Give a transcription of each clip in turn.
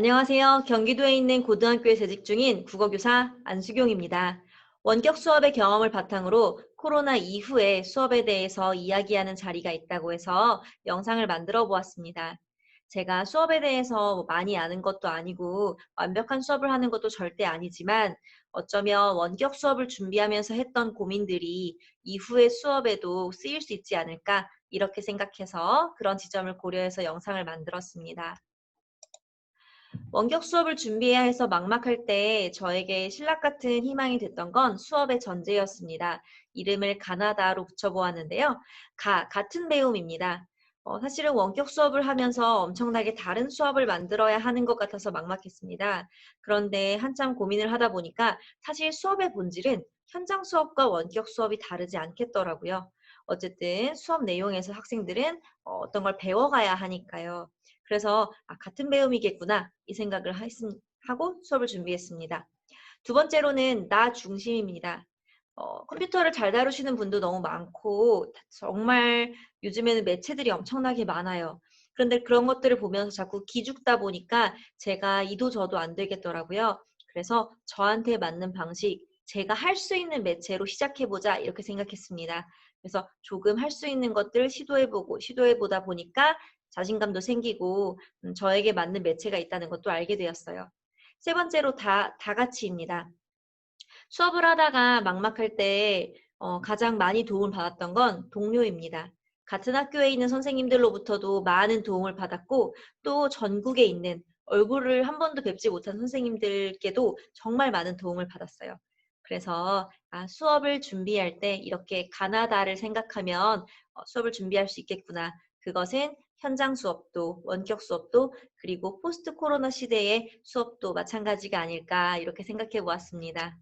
안녕하세요. 경기도에 있는 고등학교에 재직 중인 국어교사 안수경입니다. 원격 수업의 경험을 바탕으로 코로나 이후에 수업에 대해서 이야기하는 자리가 있다고 해서 영상을 만들어 보았습니다. 제가 수업에 대해서 많이 아는 것도 아니고 완벽한 수업을 하는 것도 절대 아니지만 어쩌면 원격 수업을 준비하면서 했던 고민들이 이후의 수업에도 쓰일 수 있지 않을까 이렇게 생각해서 그런 지점을 고려해서 영상을 만들었습니다. 원격 수업을 준비해야 해서 막막할 때 저에게 신락 같은 희망이 됐던 건 수업의 전제였습니다. 이름을 가나다로 붙여보았는데요. 같은 배움입니다. 사실은 원격 수업을 하면서 엄청나게 다른 수업을 만들어야 하는 것 같아서 막막했습니다. 그런데 한참 고민을 하다 보니까 사실 수업의 본질은 현장 수업과 원격 수업이 다르지 않겠더라고요. 어쨌든 수업 내용에서 학생들은 어떤 걸 배워가야 하니까요. 그래서 같은 배움이겠구나 이 생각을 하고 수업을 준비했습니다. 두 번째로는 나 중심입니다. 컴퓨터를 잘 다루시는 분도 너무 많고 정말 요즘에는 매체들이 엄청나게 많아요. 그런데 그런 것들을 보면서 자꾸 기죽다 보니까 제가 이도 저도 안 되겠더라고요. 그래서 저한테 맞는 방식, 제가 할 수 있는 매체로 시작해보자 이렇게 생각했습니다. 그래서 조금 할 수 있는 것들 시도해보다 보니까 자신감도 생기고 저에게 맞는 매체가 있다는 것도 알게 되었어요. 세 번째로 다 같이입니다. 수업을 하다가 막막할 때 가장 많이 도움을 받았던 건 동료입니다. 같은 학교에 있는 선생님들로부터도 많은 도움을 받았고 또 전국에 있는 얼굴을 한 번도 뵙지 못한 선생님들께도 정말 많은 도움을 받았어요. 그래서 수업을 준비할 때 이렇게 가나다를 생각하면 수업을 준비할 수 있겠구나. 그것은 현장 수업도 원격 수업도 그리고 포스트 코로나 시대의 수업도 마찬가지가 아닐까 이렇게 생각해 보았습니다.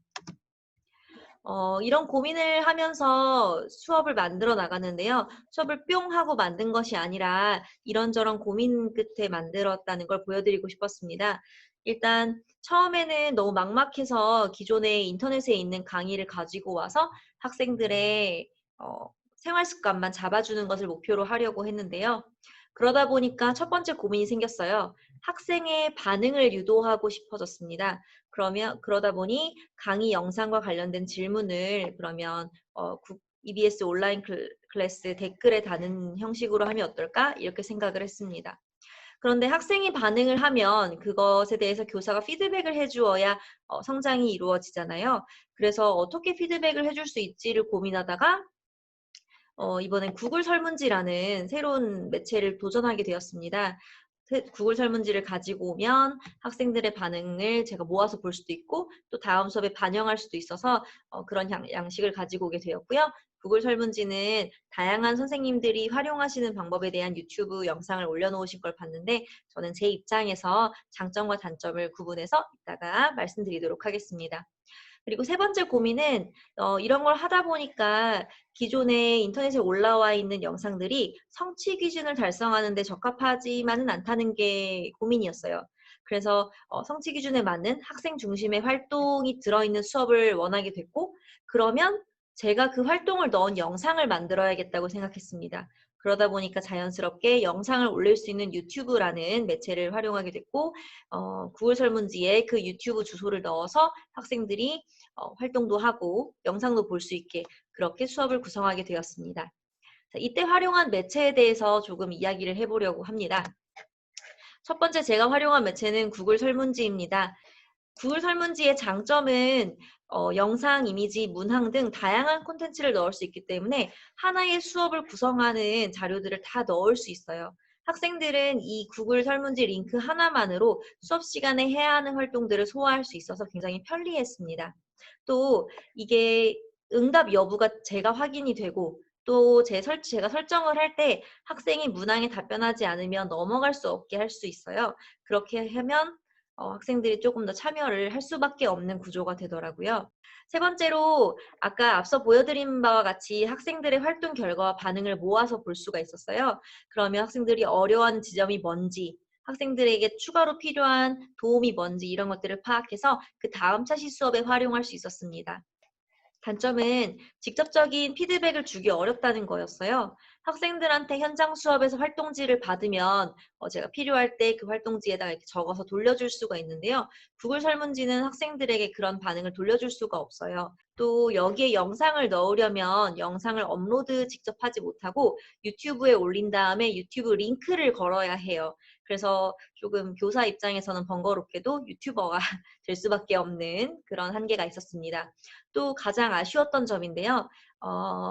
이런 고민을 하면서 수업을 만들어 나가는데요. 수업을 뿅 하고 만든 것이 아니라 이런저런 고민 끝에 만들었다는 걸 보여드리고 싶었습니다. 일단 처음에는 너무 막막해서 기존에 인터넷에 있는 강의를 가지고 와서 학생들의 생활 습관만 잡아주는 것을 목표로 하려고 했는데요. 그러다 보니까 첫 번째 고민이 생겼어요. 학생의 반응을 유도하고 싶어졌습니다. 그러다 보니 강의 영상과 관련된 질문을 그러면 EBS 온라인 클래스 댓글에 다는 형식으로 하면 어떨까? 이렇게 생각을 했습니다. 그런데 학생이 반응을 하면 그것에 대해서 교사가 피드백을 해주어야 성장이 이루어지잖아요. 그래서 어떻게 피드백을 해줄 수 있지를 고민하다가 이번엔 구글 설문지라는 새로운 매체를 도전하게 되었습니다. 구글 설문지를 가지고 오면 학생들의 반응을 제가 모아서 볼 수도 있고 또 다음 수업에 반영할 수도 있어서 그런 양식을 가지고 오게 되었고요. 구글 설문지는 다양한 선생님들이 활용하시는 방법에 대한 유튜브 영상을 올려놓으신 걸 봤는데 저는 제 입장에서 장점과 단점을 구분해서 이따가 말씀드리도록 하겠습니다. 그리고 세 번째 고민은 이런 걸 하다 보니까 기존에 인터넷에 올라와 있는 영상들이 성취 기준을 달성하는 데 적합하지만은 않다는 게 고민이었어요. 그래서 성취 기준에 맞는 학생 중심의 활동이 들어있는 수업을 원하게 됐고 그러면 제가 그 활동을 넣은 영상을 만들어야겠다고 생각했습니다. 그러다 보니까 자연스럽게 영상을 올릴 수 있는 유튜브라는 매체를 활용하게 됐고 구글 설문지에 그 유튜브 주소를 넣어서 학생들이 활동도 하고 영상도 볼 수 있게 그렇게 수업을 구성하게 되었습니다. 자, 이때 활용한 매체에 대해서 조금 이야기를 해보려고 합니다. 첫 번째 제가 활용한 매체는 구글 설문지입니다. 구글 설문지의 장점은 영상, 이미지, 문항 등 다양한 콘텐츠를 넣을 수 있기 때문에 하나의 수업을 구성하는 자료들을 다 넣을 수 있어요. 학생들은 이 구글 설문지 링크 하나만으로 수업 시간에 해야 하는 활동들을 소화할 수 있어서 굉장히 편리했습니다. 또 이게 응답 여부가 제가 확인이 되고 또 제가 설정을 할 때 학생이 문항에 답변하지 않으면 넘어갈 수 없게 할 수 있어요. 그렇게 하면 학생들이 조금 더 참여를 할 수밖에 없는 구조가 되더라고요. 세 번째로 아까 앞서 보여드린 바와 같이 학생들의 활동 결과와 반응을 모아서 볼 수가 있었어요. 그러면 학생들이 어려워하는 지점이 뭔지, 학생들에게 추가로 필요한 도움이 뭔지 이런 것들을 파악해서 그 다음 차시 수업에 활용할 수 있었습니다. 단점은 직접적인 피드백을 주기 어렵다는 거였어요. 학생들한테 현장 수업에서 활동지를 받으면 제가 필요할 때 그 활동지에다가 이렇게 적어서 돌려줄 수가 있는데요. 구글 설문지는 학생들에게 그런 반응을 돌려줄 수가 없어요. 또 여기에 영상을 넣으려면 영상을 업로드 직접 하지 못하고 유튜브에 올린 다음에 유튜브 링크를 걸어야 해요. 그래서 조금 교사 입장에서는 번거롭게도 유튜버가 될 수밖에 없는 그런 한계가 있었습니다. 또 가장 아쉬웠던 점인데요.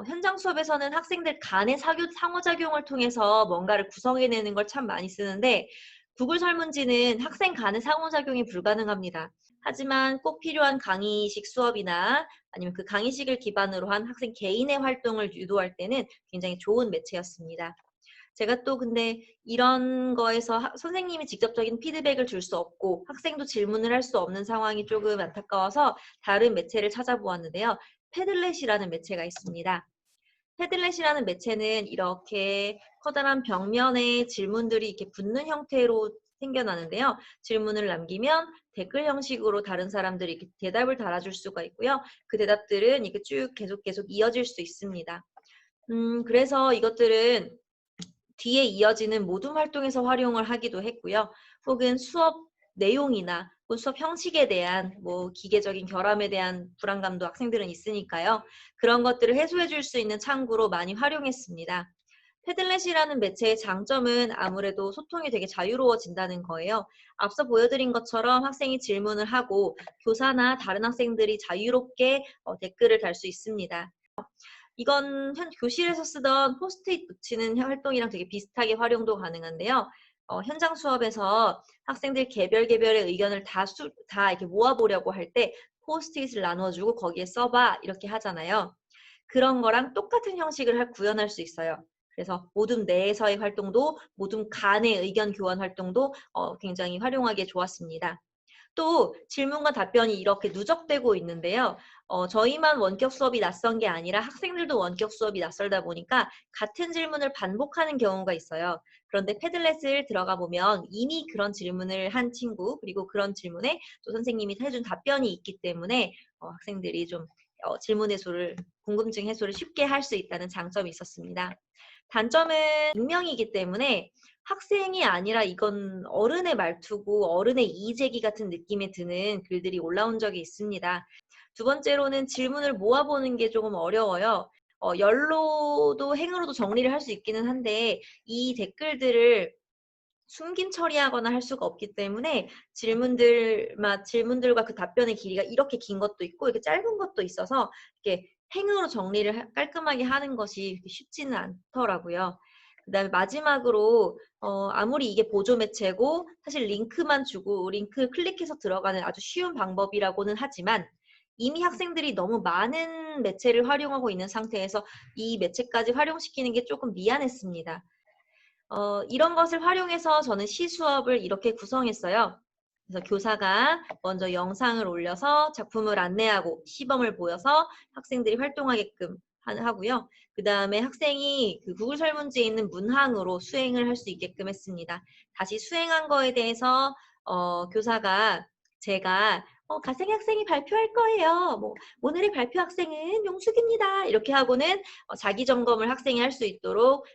현장 수업에서는 학생들 간의 상호작용을 통해서 뭔가를 구성해내는 걸 참 많이 쓰는데 구글 설문지는 학생 간의 상호작용이 불가능합니다. 하지만 꼭 필요한 강의식 수업이나 아니면 그 강의식을 기반으로 한 학생 개인의 활동을 유도할 때는 굉장히 좋은 매체였습니다. 제가 또 근데 이런 거에서 선생님이 직접적인 피드백을 줄 수 없고 학생도 질문을 할 수 없는 상황이 조금 안타까워서 다른 매체를 찾아보았는데요. 패들렛이라는 매체가 있습니다. 패들렛이라는 매체는 이렇게 커다란 벽면에 질문들이 이렇게 붙는 형태로 생겨나는데요. 질문을 남기면 댓글 형식으로 다른 사람들이 이렇게 대답을 달아줄 수가 있고요. 그 대답들은 이렇게 쭉 계속 이어질 수 있습니다. 그래서 이것들은 뒤에 이어지는 모든 활동에서 활용을 하기도 했고요. 혹은 수업 내용이나 수업 형식에 대한 기계적인 결함에 대한 불안감도 학생들은 있으니까요. 그런 것들을 해소해 줄 수 있는 창구로 많이 활용했습니다. 패들렛이라는 매체의 장점은 아무래도 소통이 되게 자유로워진다는 거예요. 앞서 보여드린 것처럼 학생이 질문을 하고 교사나 다른 학생들이 자유롭게 댓글을 달 수 있습니다. 이건 교실에서 쓰던 포스트잇 붙이는 활동이랑 되게 비슷하게 활용도 가능한데요. 현장 수업에서 학생들 개별의 의견을 다 이렇게 모아보려고 할 때 포스트잇을 나눠주고 거기에 써봐 이렇게 하잖아요. 그런 거랑 똑같은 형식을 구현할 수 있어요. 그래서 모둠 내에서의 활동도 모둠 간의 의견 교환 활동도 굉장히 활용하기에 좋았습니다. 또 질문과 답변이 이렇게 누적되고 있는데요. 저희만 원격 수업이 낯선 게 아니라 학생들도 원격 수업이 낯설다 보니까 같은 질문을 반복하는 경우가 있어요. 그런데 패들렛을 들어가 보면 이미 그런 질문을 한 친구 그리고 그런 질문에 또 선생님이 해준 답변이 있기 때문에 학생들이 좀 질문 해소를 궁금증 해소를 쉽게 할 수 있다는 장점이 있었습니다. 단점은 익명이기 때문에 학생이 아니라 이건 어른의 말투고 어른의 이의제기 같은 느낌이 드는 글들이 올라온 적이 있습니다. 두 번째로는 질문을 모아보는 게 조금 어려워요. 열로도 행으로도 정리를 할 수 있기는 한데 이 댓글들을 숨김 처리하거나 할 수가 없기 때문에 질문들과 그 답변의 길이가 이렇게 긴 것도 있고 이렇게 짧은 것도 있어서 이렇게 행으로 정리를 깔끔하게 하는 것이 쉽지는 않더라고요. 그다음에 마지막으로 아무리 이게 보조 매체고 사실 링크만 주고 링크 클릭해서 들어가는 아주 쉬운 방법이라고는 하지만 이미 학생들이 너무 많은 매체를 활용하고 있는 상태에서 이 매체까지 활용시키는 게 조금 미안했습니다. 이런 것을 활용해서 저는 시수업을 이렇게 구성했어요. 그래서 교사가 먼저 영상을 올려서 작품을 안내하고 시범을 보여서 학생들이 활동하게끔 하고요. 그 다음에 학생이 그 구글 설문지에 있는 문항으로 수행을 할 수 있게끔 했습니다. 다시 수행한 거에 대해서 교사가 제가 가생 학생이 발표할 거예요. 오늘의 발표 학생은 용숙입니다. 이렇게 하고는 자기 점검을 학생이 할 수 있도록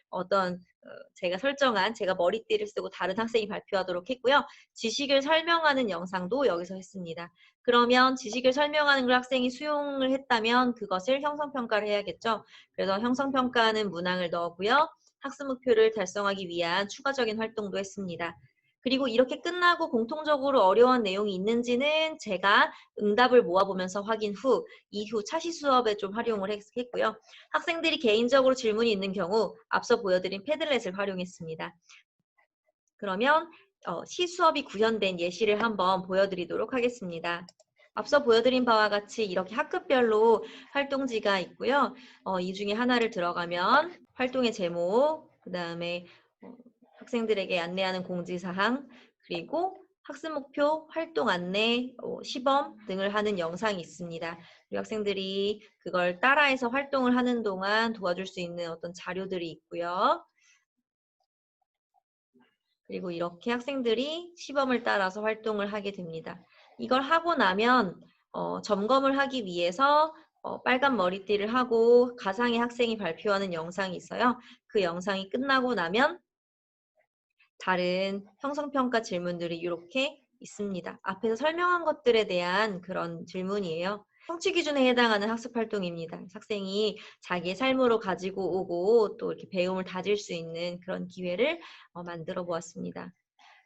제가 머리띠를 쓰고 다른 학생이 발표하도록 했고요. 지식을 설명하는 영상도 여기서 했습니다. 그러면 지식을 설명하는 걸 학생이 수용을 했다면 그것을 형성평가를 해야겠죠. 그래서 형성평가는 문항을 넣었고요. 학습 목표를 달성하기 위한 추가적인 활동도 했습니다. 그리고 이렇게 끝나고 공통적으로 어려운 내용이 있는지는 제가 응답을 모아보면서 확인 후 이후 차시 수업에 좀 활용을 했고요. 학생들이 개인적으로 질문이 있는 경우 앞서 보여드린 패들렛을 활용했습니다. 그러면 시수업이 구현된 예시를 한번 보여드리도록 하겠습니다. 앞서 보여드린 바와 같이 이렇게 학급별로 활동지가 있고요. 이 중에 하나를 들어가면 활동의 제목, 그 다음에 학생들에게 안내하는 공지사항, 그리고 학습 목표, 활동 안내, 시범 등을 하는 영상이 있습니다. 그리고 학생들이 그걸 따라해서 활동을 하는 동안 도와줄 수 있는 어떤 자료들이 있고요. 그리고 이렇게 학생들이 시범을 따라서 활동을 하게 됩니다. 이걸 하고 나면 점검을 하기 위해서 빨간 머리띠를 하고 가상의 학생이 발표하는 영상이 있어요. 그 영상이 끝나고 나면 다른 형성평가 질문들이 이렇게 있습니다. 앞에서 설명한 것들에 대한 그런 질문이에요. 성취 기준에 해당하는 학습 활동입니다. 학생이 자기의 삶으로 가지고 오고 또 이렇게 배움을 다질 수 있는 그런 기회를 만들어 보았습니다.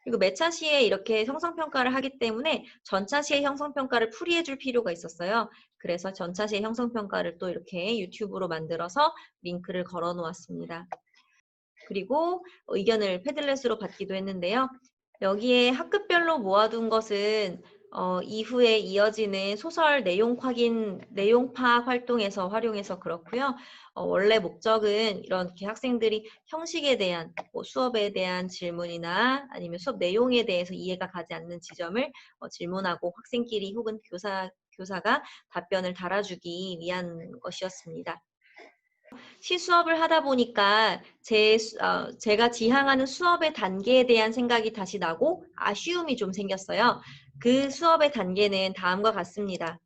그리고 매차 시에 이렇게 형성평가를 하기 때문에 전차 시의 형성평가를 풀이해 줄 필요가 있었어요. 그래서 전차 시의 형성평가를 또 이렇게 유튜브로 만들어서 링크를 걸어 놓았습니다. 그리고 의견을 패들렛으로 받기도 했는데요. 여기에 학급별로 모아둔 것은 이후에 이어지는 소설 내용 확인, 내용 파악 활동에서 활용해서 그렇고요. 원래 목적은 이렇게 학생들이 형식에 대한 수업에 대한 질문이나 아니면 수업 내용에 대해서 이해가 가지 않는 지점을 질문하고 학생끼리 혹은 교사가 답변을 달아주기 위한 것이었습니다. 시수업을 하다 보니까 제가 지향하는 수업의 단계에 대한 생각이 다시 나고 아쉬움이 좀 생겼어요. 그 수업의 단계는 다음과 같습니다.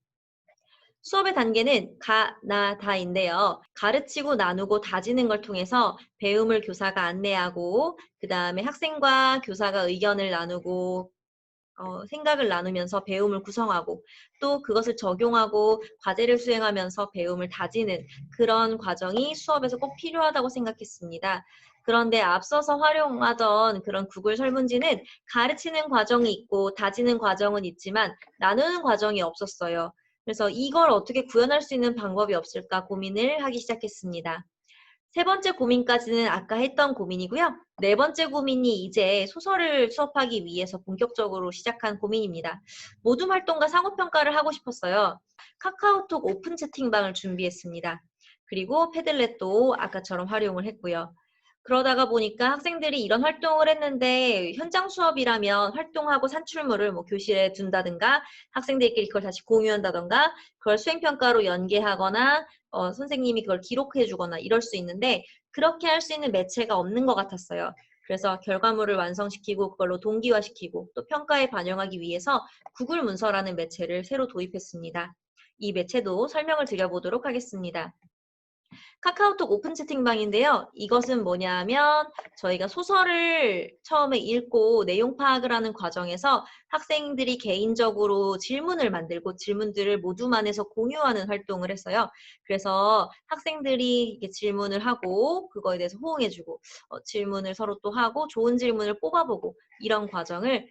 수업의 단계는 가, 나, 다인데요. 가르치고 나누고 다지는 걸 통해서 배움을 교사가 안내하고 그 다음에 학생과 교사가 의견을 나누고 생각을 나누면서 배움을 구성하고 또 그것을 적용하고 과제를 수행하면서 배움을 다지는 그런 과정이 수업에서 꼭 필요하다고 생각했습니다. 그런데 앞서서 활용하던 그런 구글 설문지는 가르치는 과정이 있고 다지는 과정은 있지만 나누는 과정이 없었어요. 그래서 이걸 어떻게 구현할 수 있는 방법이 없을까 고민을 하기 시작했습니다. 세 번째 고민까지는 아까 했던 고민이고요. 네 번째 고민이 이제 소설을 수업하기 위해서 본격적으로 시작한 고민입니다. 모둠 활동과 상호평가를 하고 싶었어요. 카카오톡 오픈 채팅방을 준비했습니다. 그리고 패들렛도 아까처럼 활용을 했고요. 그러다가 보니까 학생들이 이런 활동을 했는데 현장 수업이라면 활동하고 산출물을 교실에 둔다든가 학생들끼리 그걸 다시 공유한다든가 그걸 수행평가로 연계하거나 선생님이 그걸 기록해 주거나 이럴 수 있는데 그렇게 할 수 있는 매체가 없는 것 같았어요. 그래서 결과물을 완성시키고 그걸로 동기화시키고 또 평가에 반영하기 위해서 구글 문서라는 매체를 새로 도입했습니다. 이 매체도 설명을 드려보도록 하겠습니다. 카카오톡 오픈 채팅방인데요. 이것은 뭐냐면 저희가 소설을 처음에 읽고 내용 파악을 하는 과정에서 학생들이 개인적으로 질문을 만들고 질문들을 모둠안에서 공유하는 활동을 했어요. 그래서 학생들이 이렇게 질문을 하고 그거에 대해서 호응해주고 질문을 서로 또 하고 좋은 질문을 뽑아보고 이런 과정을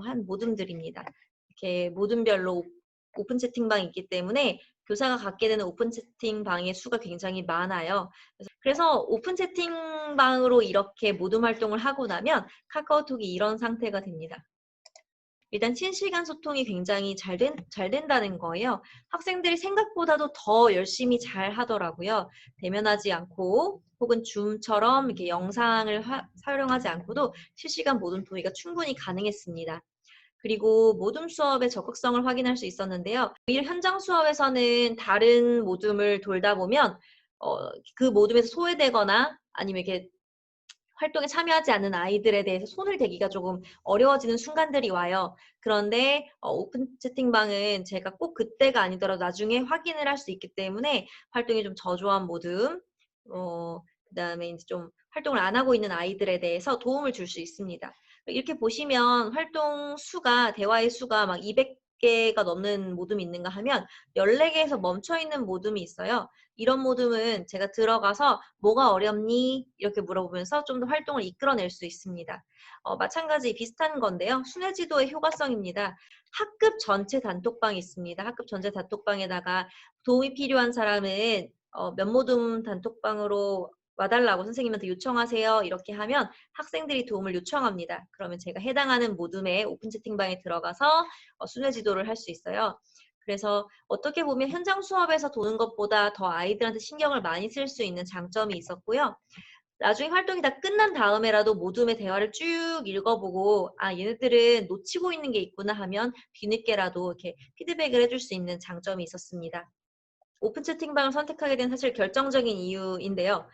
한 모둠들입니다. 이렇게 모둠별로 오픈 채팅방이 있기 때문에 교사가 갖게 되는 오픈 채팅방의 수가 굉장히 많아요. 그래서 오픈 채팅방으로 이렇게 모둠 활동을 하고 나면 카카오톡이 이런 상태가 됩니다. 일단 실시간 소통이 굉장히 잘 된다는 거예요. 학생들이 생각보다도 더 열심히 잘 하더라고요. 대면하지 않고 혹은 줌처럼 이렇게 영상을 사용하지 않고도 실시간 모둠 토의가 충분히 가능했습니다. 그리고 모둠 수업의 적극성을 확인할 수 있었는데요. 현장 수업에서는 다른 모둠을 돌다 보면 그 모둠에서 소외되거나 아니면 이렇게 활동에 참여하지 않는 아이들에 대해서 손을 대기가 조금 어려워지는 순간들이 와요. 그런데 오픈 채팅방은 제가 꼭 그때가 아니더라도 나중에 확인을 할 수 있기 때문에 활동이 좀 저조한 모둠, 그다음에 이제 좀 활동을 안 하고 있는 아이들에 대해서 도움을 줄 수 있습니다. 이렇게 보시면 활동 수가, 대화의 수가 막 200개가 넘는 모둠이 있는가 하면 14개에서 멈춰 있는 모둠이 있어요. 이런 모둠은 제가 들어가서 뭐가 어렵니? 이렇게 물어보면서 좀 더 활동을 이끌어낼 수 있습니다. 마찬가지 비슷한 건데요. 순회지도의 효과성입니다. 학급 전체 단톡방이 있습니다. 학급 전체 단톡방에다가 도움이 필요한 사람은 면모둠 단톡방으로 와달라고 선생님한테 요청하세요. 이렇게 하면 학생들이 도움을 요청합니다. 그러면 제가 해당하는 모둠의 오픈 채팅방에 들어가서 순회 지도를 할 수 있어요. 그래서 어떻게 보면 현장 수업에서 도는 것보다 더 아이들한테 신경을 많이 쓸 수 있는 장점이 있었고요. 나중에 활동이 다 끝난 다음에라도 모둠의 대화를 쭉 읽어보고 아 얘네들은 놓치고 있는 게 있구나 하면 뒤늦게라도 이렇게 피드백을 해줄 수 있는 장점이 있었습니다. 오픈 채팅방을 선택하게 된 사실 결정적인 이유인데요.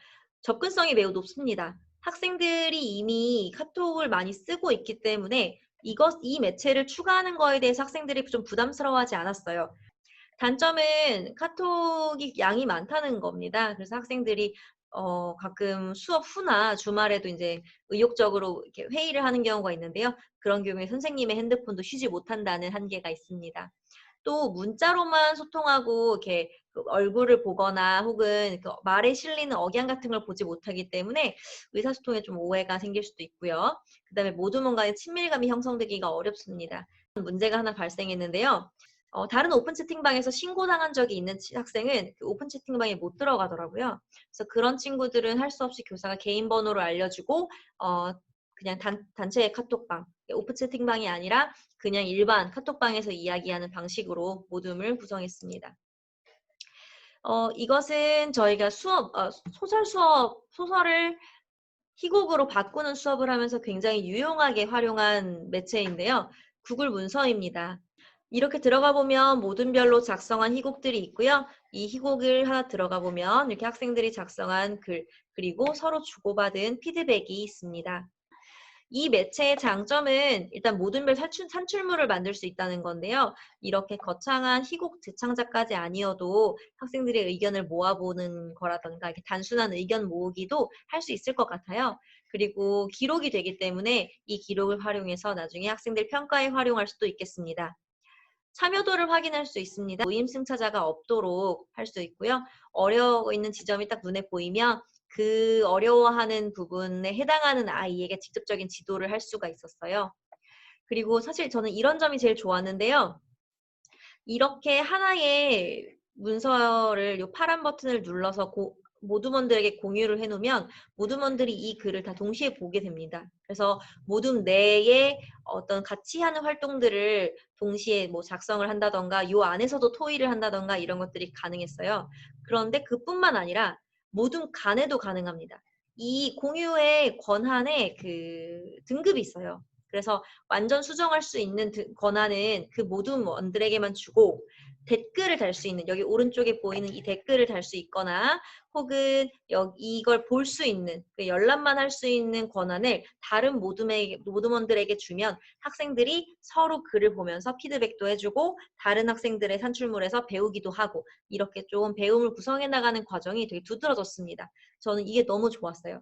접근성이 매우 높습니다. 학생들이 이미 카톡을 많이 쓰고 있기 때문에 이 매체를 추가하는 거에 대해서 학생들이 좀 부담스러워하지 않았어요. 단점은 카톡이 양이 많다는 겁니다. 그래서 학생들이 가끔 수업 후나 주말에도 이제 의욕적으로 이렇게 회의를 하는 경우가 있는데요. 그런 경우에 선생님의 핸드폰도 쉬지 못한다는 한계가 있습니다. 또 문자로만 소통하고 이렇게 그 얼굴을 보거나 혹은 그 말에 실리는 억양 같은 걸 보지 못하기 때문에 의사소통에 좀 오해가 생길 수도 있고요. 그다음에 모두문 간의 친밀감이 형성되기가 어렵습니다. 문제가 하나 발생했는데요. 다른 오픈 채팅방에서 신고당한 적이 있는 학생은 그 오픈 채팅방에 못 들어가더라고요. 그래서 그런 친구들은 할 수 없이 교사가 개인 번호를 알려주고 그냥 단체 카톡방, 오픈 채팅방이 아니라 그냥 일반 카톡방에서 이야기하는 방식으로 모둠을 구성했습니다. 이것은 저희가 소설을 희곡으로 바꾸는 수업을 하면서 굉장히 유용하게 활용한 매체인데요. 구글 문서입니다. 이렇게 들어가 보면 모둠별로 작성한 희곡들이 있고요. 이 희곡을 하나 들어가 보면 이렇게 학생들이 작성한 글, 그리고 서로 주고받은 피드백이 있습니다. 이 매체의 장점은 일단 모둠별 산출물을 만들 수 있다는 건데요. 이렇게 거창한 희곡 재창작까지 아니어도 학생들의 의견을 모아보는 거라던가 이렇게 단순한 의견 모으기도 할 수 있을 것 같아요. 그리고 기록이 되기 때문에 이 기록을 활용해서 나중에 학생들 평가에 활용할 수도 있겠습니다. 참여도를 확인할 수 있습니다. 모임 승차자가 없도록 할 수 있고요. 어려워 있는 지점이 딱 눈에 보이면 그 어려워하는 부분에 해당하는 아이에게 직접적인 지도를 할 수가 있었어요. 그리고 사실 저는 이런 점이 제일 좋았는데요. 이렇게 하나의 문서를 요 파란 버튼을 눌러서 모둠원들에게 공유를 해놓으면 모둠원들이 이 글을 다 동시에 보게 됩니다. 그래서 모둠 내에 어떤 같이 하는 활동들을 동시에 뭐 작성을 한다던가 요 안에서도 토의를 한다던가 이런 것들이 가능했어요. 그런데 그뿐만 아니라 모둠 간에도 가능합니다. 이 공유의 권한에 그 등급이 있어요. 그래서 완전 수정할 수 있는 권한은 그 모든 원들에게만 주고 댓글을 달 수 있는 여기 오른쪽에 보이는 이 댓글을 달 수 있거나 혹은 이걸 볼 수 있는 열람만 할 수 있는 권한을 다른 모둠원들에게 주면 학생들이 서로 글을 보면서 피드백도 해주고 다른 학생들의 산출물에서 배우기도 하고 이렇게 좀 배움을 구성해 나가는 과정이 되게 두드러졌습니다. 저는 이게 너무 좋았어요.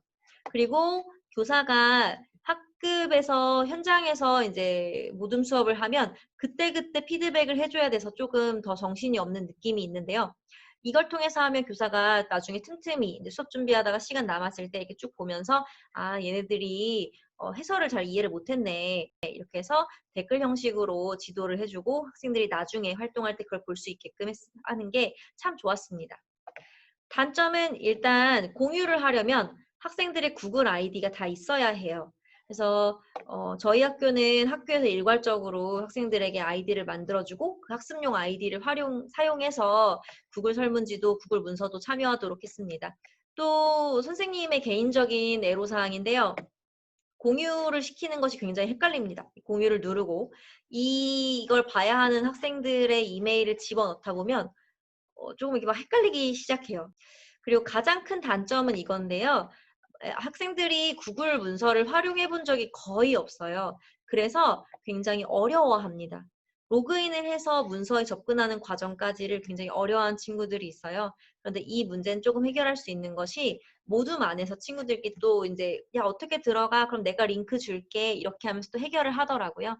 그리고 교사가 학급에서 현장에서 이제 모둠 수업을 하면 그때그때 피드백을 해줘야 돼서 조금 더 정신이 없는 느낌이 있는데요. 이걸 통해서 하면 교사가 나중에 틈틈이 이제 수업 준비하다가 시간 남았을 때 이렇게 쭉 보면서 아 얘네들이 해설을 잘 이해를 못했네 이렇게 해서 댓글 형식으로 지도를 해주고 학생들이 나중에 활동할 때 그걸 볼 수 있게끔 하는 게 참 좋았습니다. 단점은 일단 공유를 하려면 학생들의 구글 아이디가 다 있어야 해요. 그래서 저희 학교는 학교에서 일괄적으로 학생들에게 아이디를 만들어주고 그 학습용 아이디를 사용해서 구글 설문지도 구글 문서도 참여하도록 했습니다. 또 선생님의 개인적인 애로사항인데요. 공유를 시키는 것이 굉장히 헷갈립니다. 공유를 누르고 이걸 봐야 하는 학생들의 이메일을 집어넣다 보면 조금 이렇게 막 헷갈리기 시작해요. 그리고 가장 큰 단점은 이건데요. 학생들이 구글 문서를 활용해 본 적이 거의 없어요. 그래서 굉장히 어려워합니다. 로그인을 해서 문서에 접근하는 과정까지를 굉장히 어려워하는 친구들이 있어요. 그런데 이 문제는 조금 해결할 수 있는 것이 모둠 안에서 친구들끼리 또 이제 야 어떻게 들어가? 그럼 내가 링크 줄게. 이렇게 하면서 또 해결을 하더라고요.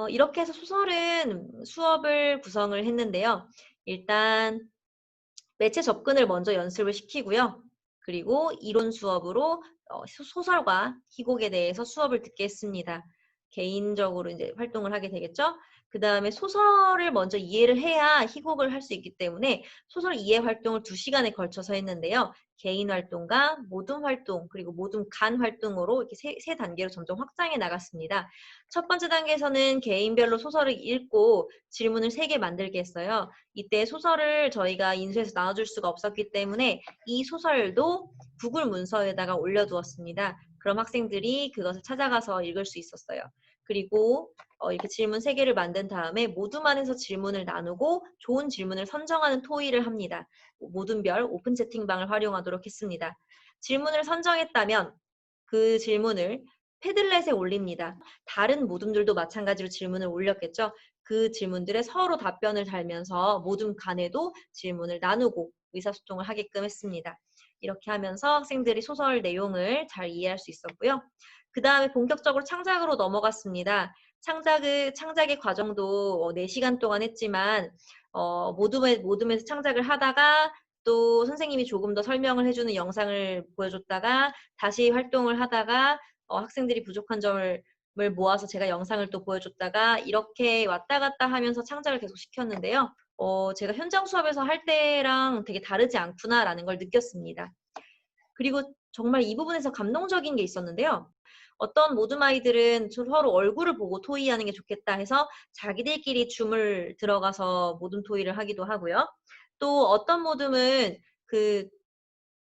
이렇게 해서 소설은 수업을 구성을 했는데요. 일단 매체 접근을 먼저 연습을 시키고요. 그리고 이론 수업으로 소설과 희곡에 대해서 수업을 듣게 했습니다. 개인적으로 이제 활동을 하게 되겠죠. 그 다음에 소설을 먼저 이해를 해야 희곡을 할 수 있기 때문에 소설 이해 활동을 2시간에 걸쳐서 했는데요. 개인 활동과 모둠 활동 그리고 모둠 간 활동으로 이렇게 세 단계로 점점 확장해 나갔습니다. 첫 번째 단계에서는 개인별로 소설을 읽고 질문을 3개 만들게 했어요. 이때 소설을 저희가 인수해서 나눠줄 수가 없었기 때문에 이 소설도 구글 문서에다가 올려두었습니다. 그럼 학생들이 그것을 찾아가서 읽을 수 있었어요. 그리고 이렇게 질문 3개를 만든 다음에 모둠안에서 질문을 나누고 좋은 질문을 선정하는 토의를 합니다. 모둠별 오픈 채팅방을 활용하도록 했습니다. 질문을 선정했다면 그 질문을 패들렛에 올립니다. 다른 모둠들도 마찬가지로 질문을 올렸겠죠. 그 질문들에 서로 답변을 달면서 모둠 간에도 질문을 나누고 의사소통을 하게끔 했습니다. 이렇게 하면서 학생들이 소설 내용을 잘 이해할 수 있었고요. 그 다음에 본격적으로 창작으로 넘어갔습니다. 창작의 과정도 4시간 동안 했지만 모둠에서 창작을 하다가 또 선생님이 조금 더 설명을 해주는 영상을 보여줬다가 다시 활동을 하다가 학생들이 부족한 점을 모아서 제가 영상을 또 보여줬다가 이렇게 왔다 갔다 하면서 창작을 계속 시켰는데요. 제가 현장 수업에서 할 때랑 되게 다르지 않구나라는 걸 느꼈습니다. 그리고 정말 이 부분에서 감동적인 게 있었는데요. 어떤 모둠 아이들은 서로 얼굴을 보고 토의하는 게 좋겠다 해서 자기들끼리 줌을 들어가서 모둠 토의를 하기도 하고요. 또 어떤 모둠은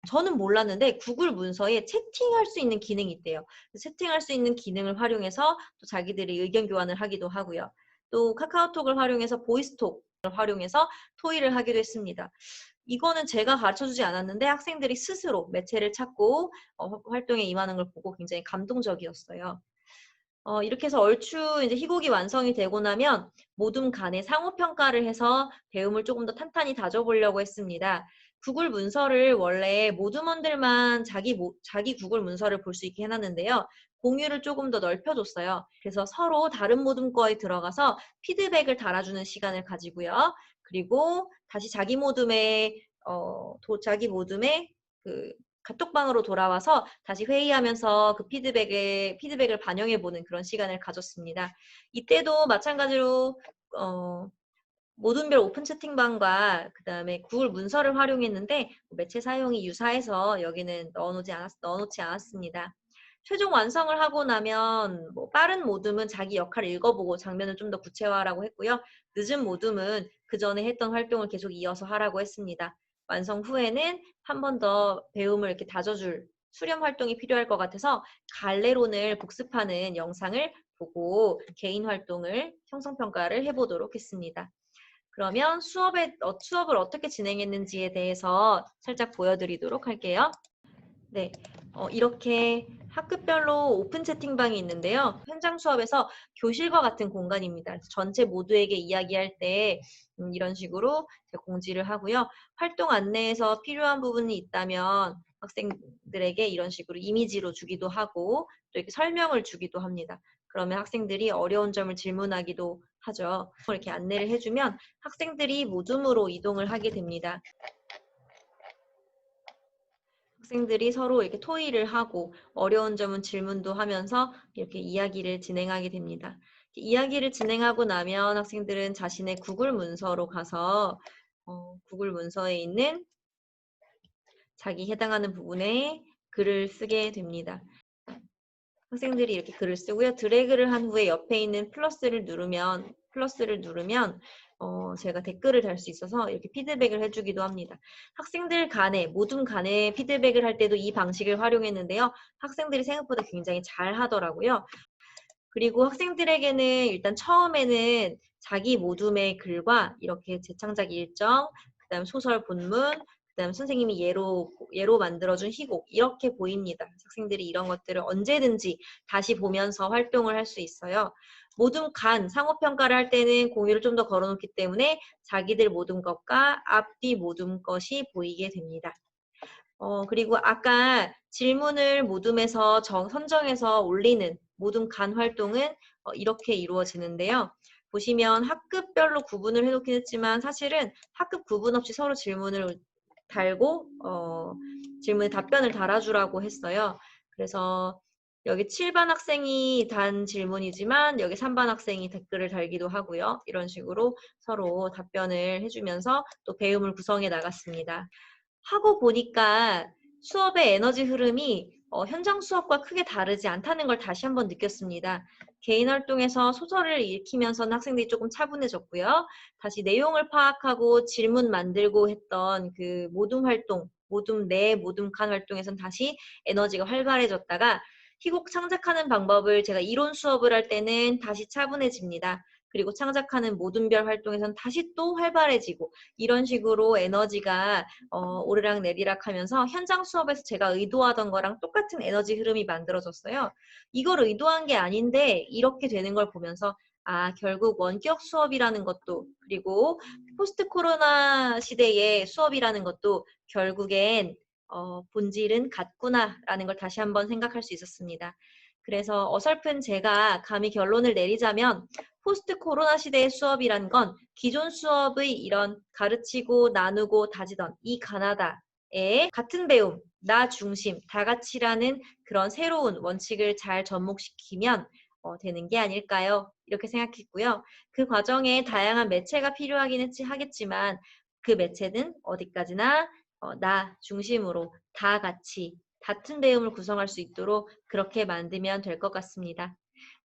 저는 몰랐는데 구글 문서에 채팅할 수 있는 기능이 있대요. 채팅할 수 있는 기능을 활용해서 또 자기들이 의견 교환을 하기도 하고요. 또 카카오톡을 활용해서 보이스톡을 활용해서 토의를 하기도 했습니다. 이거는 제가 가르쳐주지 않았는데 학생들이 스스로 매체를 찾고 활동에 임하는 걸 보고 굉장히 감동적이었어요. 이렇게 해서 얼추 이제 희곡이 완성이 되고 나면 모둠 간에 상호평가를 해서 배움을 조금 더 탄탄히 다져보려고 했습니다. 구글 문서를 원래 모둠원들만 자기 구글 문서를 볼 수 있게 해놨는데요. 공유를 조금 더 넓혀줬어요. 그래서 서로 다른 모둠 거에 들어가서 피드백을 달아주는 시간을 가지고요. 그리고 다시 자기 모둠의 그 카톡방으로 돌아와서 다시 회의하면서 그 피드백을 반영해보는 그런 시간을 가졌습니다. 이때도 마찬가지로 모둠별 오픈 채팅방과 그 다음에 구글 문서를 활용했는데 매체 사용이 유사해서 여기는 넣어놓지 않았습니다. 최종 완성을 하고 나면 빠른 모둠은 자기 역할을 읽어보고 장면을 좀 더 구체화하라고 했고요. 늦은 모둠은 그 전에 했던 활동을 계속 이어서 하라고 했습니다. 완성 후에는 한 번 더 배움을 이렇게 다져줄 수렴 활동이 필요할 것 같아서 갈래론을 복습하는 영상을 보고 개인 활동을 형성평가를 해보도록 했습니다. 그러면 수업을 어떻게 진행했는지에 대해서 살짝 보여드리도록 할게요. 네, 이렇게 학급별로 오픈 채팅방이 있는데요. 현장 수업에서 교실과 같은 공간입니다. 전체 모두에게 이야기할 때 이런 식으로 공지를 하고요. 활동 안내에서 필요한 부분이 있다면 학생들에게 이런 식으로 이미지로 주기도 하고 또 이렇게 설명을 주기도 합니다. 그러면 학생들이 어려운 점을 질문하기도 하죠. 이렇게 안내를 해주면 학생들이 모둠으로 이동을 하게 됩니다. 학생들이 서로 이렇게 토의를 하고 어려운 점은 질문도 하면서 이렇게 이야기를 진행하게 됩니다. 이야기를 진행하고 나면 학생들은 자신의 구글 문서로 가서 구글 문서에 있는 자기 해당하는 부분에 글을 쓰게 됩니다. 학생들이 이렇게 글을 쓰고요. 드래그를 한 후에 옆에 있는 플러스를 누르면 제가 댓글을 달 수 있어서 이렇게 피드백을 해주기도 합니다. 학생들 간에 모둠 간에 피드백을 할 때도 이 방식을 활용했는데요. 학생들이 생각보다 굉장히 잘 하더라고요. 그리고 학생들에게는 일단 처음에는 자기 모둠의 글과 이렇게 재창작 일정, 그다음 소설 본문, 그다음 선생님이 예로 만들어준 희곡 이렇게 보입니다. 학생들이 이런 것들을 언제든지 다시 보면서 활동을 할 수 있어요. 모둠 간 상호평가를 할 때는 공유를 좀 더 걸어놓기 때문에 자기들 모둠 것과 앞뒤 모둠 것이 보이게 됩니다. 그리고 아까 질문을 모둠에서 선정해서 올리는 모둠 간 활동은 이렇게 이루어지는데요. 보시면 학급별로 구분을 해놓긴 했지만 사실은 학급 구분 없이 서로 질문을 달고 질문에 답변을 달아주라고 했어요. 그래서 여기 7반 학생이 단 질문이지만 여기 3반 학생이 댓글을 달기도 하고요. 이런 식으로 서로 답변을 해주면서 또 배움을 구성해 나갔습니다. 하고 보니까 수업의 에너지 흐름이 현장 수업과 크게 다르지 않다는 걸 다시 한번 느꼈습니다. 개인 활동에서 소설을 읽히면서는 학생들이 조금 차분해졌고요. 다시 내용을 파악하고 질문 만들고 했던 그 모둠 활동, 모둠 내, 모둠 간 활동에서는 다시 에너지가 활발해졌다가 희곡 창작하는 방법을 제가 이론 수업을 할 때는 다시 차분해집니다. 그리고 창작하는 모둠별 활동에서는 다시 또 활발해지고 이런 식으로 에너지가 오르락 내리락 하면서 현장 수업에서 제가 의도하던 거랑 똑같은 에너지 흐름이 만들어졌어요. 이걸 의도한 게 아닌데 이렇게 되는 걸 보면서 결국 원격 수업이라는 것도 그리고 포스트 코로나 시대의 수업이라는 것도 결국엔 본질은 같구나라는 걸 다시 한번 생각할 수 있었습니다. 그래서 어설픈 제가 감히 결론을 내리자면 포스트 코로나 시대의 수업이란 건 기존 수업의 이런 가르치고 나누고 다지던 이 가나다의 같은 배움, 나 중심, 다 같이라는 그런 새로운 원칙을 잘 접목시키면 되는 게 아닐까요? 이렇게 생각했고요. 그 과정에 다양한 매체가 필요하긴 하겠지만 그 매체는 어디까지나 나 중심으로 다 같이 같은 배움을 구성할 수 있도록 그렇게 만들면 될 것 같습니다.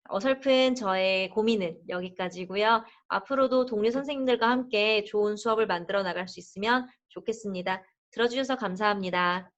어설픈 저의 고민은 여기까지고요. 앞으로도 동료 선생님들과 함께 좋은 수업을 만들어 나갈 수 있으면 좋겠습니다. 들어주셔서 감사합니다.